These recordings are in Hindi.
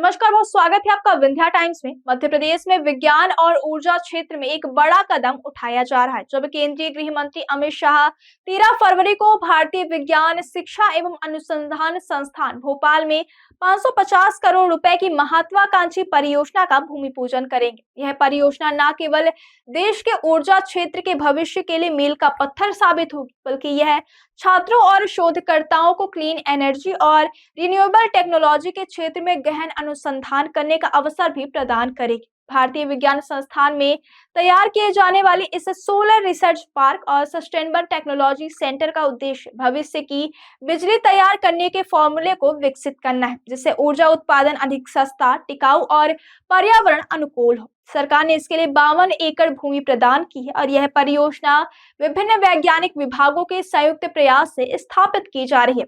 नमस्कार, बहुत स्वागत है आपका विंध्या टाइम्स में। मध्य प्रदेश में विज्ञान और ऊर्जा क्षेत्र में एक बड़ा कदम उठाया जा रहा है। जब केंद्रीय गृह मंत्री अमित शाह 13 फरवरी को भारतीय विज्ञान शिक्षा एवं अनुसंधान संस्थान भोपाल में 550 करोड़ रुपए की महत्वाकांक्षी परियोजना का भूमि पूजन करेंगे। यह परियोजना न केवल देश के ऊर्जा क्षेत्र के भविष्य के लिए मील का पत्थर साबित होगी, बल्कि यह छात्रों और शोधकर्ताओं को क्लीन एनर्जी और रिन्यूएबल टेक्नोलॉजी के क्षेत्र में गहन अनुसंधान करने का अवसर भी प्रदान करेगी। भारतीय विज्ञान संस्थान में तैयार किए जाने वाले इस सोलर रिसर्च पार्क और सस्टेनेबल टेक्नोलॉजी सेंटर का उद्देश्य भविष्य की बिजली तैयार करने के फॉर्मूले को विकसित करना है, जिससे ऊर्जा उत्पादन अधिक सस्ता, टिकाऊ और पर्यावरण अनुकूल हो। सरकार ने इसके लिए 52 एकड़ भूमि प्रदान की है और यह परियोजना विभिन्न वैज्ञानिक विभागों के संयुक्त प्रयास से स्थापित की जा रही है।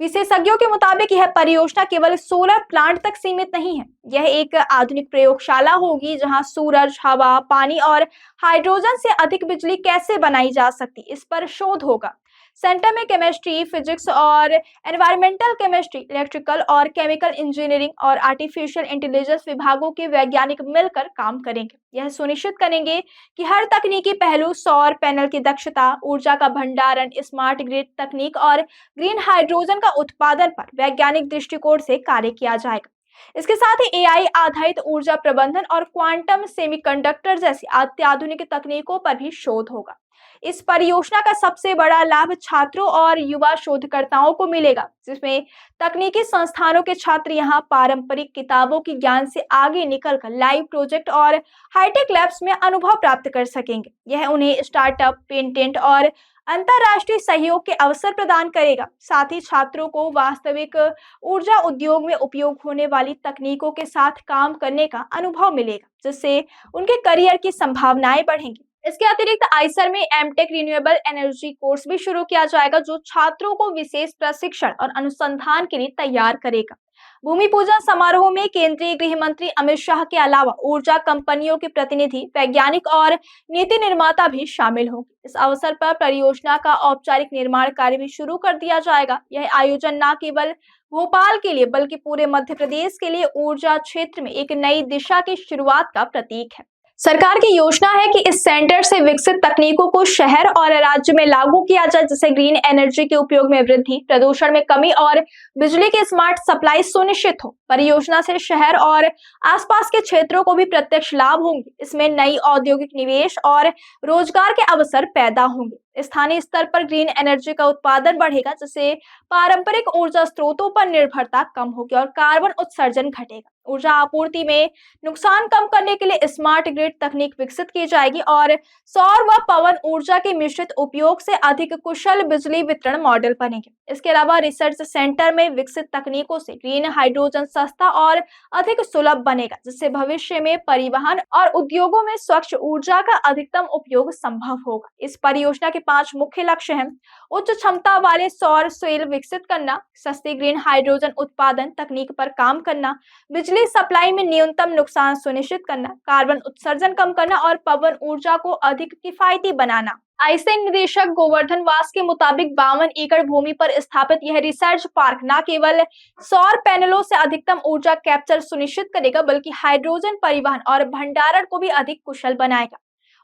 विशेषज्ञों के मुताबिक यह परियोजना केवल सोलर प्लांट तक सीमित नहीं है। यह एक आधुनिक प्रयोगशाला होगी जहां सूरज, हवा, पानी और हाइड्रोजन से अधिक बिजली कैसे बनाई जा सकती है, इस पर शोध होगा। सेंटर में केमिस्ट्री, फिजिक्स और एनवायरमेंटल केमिस्ट्री, इलेक्ट्रिकल और केमिकल इंजीनियरिंग और आर्टिफिशियल इंटेलिजेंस विभागों के वैज्ञानिक मिलकर काम करेंगे। यह सुनिश्चित करेंगे कि हर तकनीकी पहलू, सौर पैनल की दक्षता, ऊर्जा का भंडारण, स्मार्ट ग्रिड तकनीक और ग्रीन हाइड्रोजन का उत्पादन पर वैज्ञानिक दृष्टिकोण से कार्य किया जाएगा। इसके साथ ही एआई आधारित ऊर्जा प्रबंधन और क्वांटम सेमीकंडक्टर जैसी अत्याधुनिक तकनीकों पर भी शोध होगा। इस परियोजना का सबसे बड़ा लाभ छात्रों और युवा शोधकर्ताओं को मिलेगा, जिसमें तकनीकी संस्थानों के छात्र यहां पारंपरिक किताबों के ज्ञान से आगे निकलकर लाइव प्रोजेक्ट और हाईटेक लैब्स में अनुभव प्राप्त कर सकेंगे। यह उन्हें स्टार्टअप, पेटेंट और अंतर्राष्ट्रीय सहयोग के अवसर प्रदान करेगा। साथ ही छात्रों को वास्तविक ऊर्जा उद्योग में उपयोग होने वाली तकनीकों के साथ काम करने का अनुभव मिलेगा, जिससे उनके करियर की संभावनाएं बढ़ेंगी। इसके अतिरिक्त आईसर में एमटेक रिन्यूएबल एनर्जी कोर्स भी शुरू किया जाएगा, जो छात्रों को विशेष प्रशिक्षण और अनुसंधान के लिए तैयार करेगा। भूमि पूजन समारोह में केंद्रीय गृह मंत्री अमित शाह के अलावा ऊर्जा कंपनियों के प्रतिनिधि, वैज्ञानिक और नीति निर्माता भी शामिल होंगे। इस अवसर पर परियोजना का औपचारिक निर्माण कार्य भी शुरू कर दिया जाएगा। यह आयोजन न केवल भोपाल के लिए बल्कि पूरे मध्य प्रदेश के लिए ऊर्जा क्षेत्र में एक नई दिशा की शुरुआत का प्रतीक है। सरकार की योजना है कि इस सेंटर से विकसित तकनीकों को शहर और राज्य में लागू किया जाए, जिससे ग्रीन एनर्जी के उपयोग में वृद्धि, प्रदूषण में कमी और बिजली की स्मार्ट सप्लाई सुनिश्चित हो। परियोजना से शहर और आसपास के क्षेत्रों को भी प्रत्यक्ष लाभ होंगे। इसमें नई औद्योगिक निवेश और रोजगार के अवसर पैदा होंगे। स्थानीय स्तर पर ग्रीन एनर्जी का उत्पादन बढ़ेगा, जिससे पारंपरिक ऊर्जा स्रोतों पर निर्भरता कम होगी और कार्बन उत्सर्जन घटेगा। ऊर्जा आपूर्ति में नुकसान कम करने के लिए स्मार्ट ग्रिड तकनीक विकसित की जाएगी और सौर व पवन ऊर्जा के मिश्रित उपयोग से अधिक कुशल बिजली वितरण मॉडल बनेंगे। इसके अलावा रिसर्च सेंटर में विकसित तकनीकों से ग्रीन हाइड्रोजन सस्ता और अधिक सुलभ बनेगा, जिससे भविष्य में परिवहन और उद्योगों में स्वच्छ ऊर्जा का अधिकतम उपयोग संभव होगा। इस परियोजना के 5 मुख्य लक्ष्य हैं: उच्च क्षमता वाले सौर सेल विकसित करना, सस्ती ग्रीन हाइड्रोजन उत्पादन तकनीक पर काम करना, बिजली सप्लाई में न्यूनतम नुकसान सुनिश्चित करना, कार्बन उत्सर्जन कम करना और पवन ऊर्जा को अधिक किफायती बनाना। आईसीआर निदेशक गोवर्धन वास के मुताबिक 52 एकड़ भूमि पर स्थापित यह रिसर्च पार्क न केवल सौर पैनलों से अधिकतम ऊर्जा कैप्चर सुनिश्चित करेगा, बल्कि हाइड्रोजन परिवहन और भंडारण को भी अधिक कुशल बनाएगा।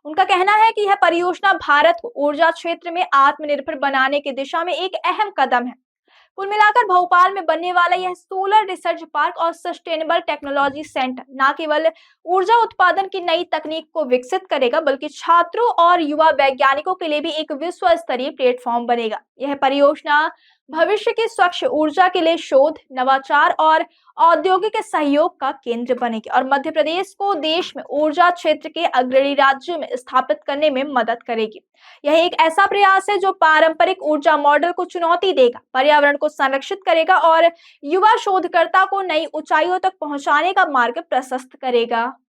उनका कहना है कि यह परियोजना भारत को ऊर्जा क्षेत्र में आत्मनिर्भर बनाने की दिशा में एक अहम कदम है। कुल मिलाकर भोपाल में बनने वाला यह सोलर रिसर्च पार्क और सस्टेनेबल टेक्नोलॉजी सेंटर न केवल ऊर्जा उत्पादन की नई तकनीक को विकसित करेगा, बल्कि छात्रों और युवा वैज्ञानिकों के लिए भी एक विश्व स्तरीय प्लेटफॉर्म बनेगा। यह परियोजना भविष्य की स्वच्छ ऊर्जा के लिए शोध, नवाचार और औद्योगिक सहयोग का केंद्र बनेगी और मध्य प्रदेश को देश में ऊर्जा क्षेत्र के अग्रणी राज्य में स्थापित करने में मदद करेगी। यह एक ऐसा प्रयास है जो पारंपरिक ऊर्जा मॉडल को चुनौती देगा, पर्यावरण को संरक्षित करेगा और युवा शोधकर्ता को नई ऊंचाइयों तक पहुंचाने का मार्ग प्रशस्त करेगा।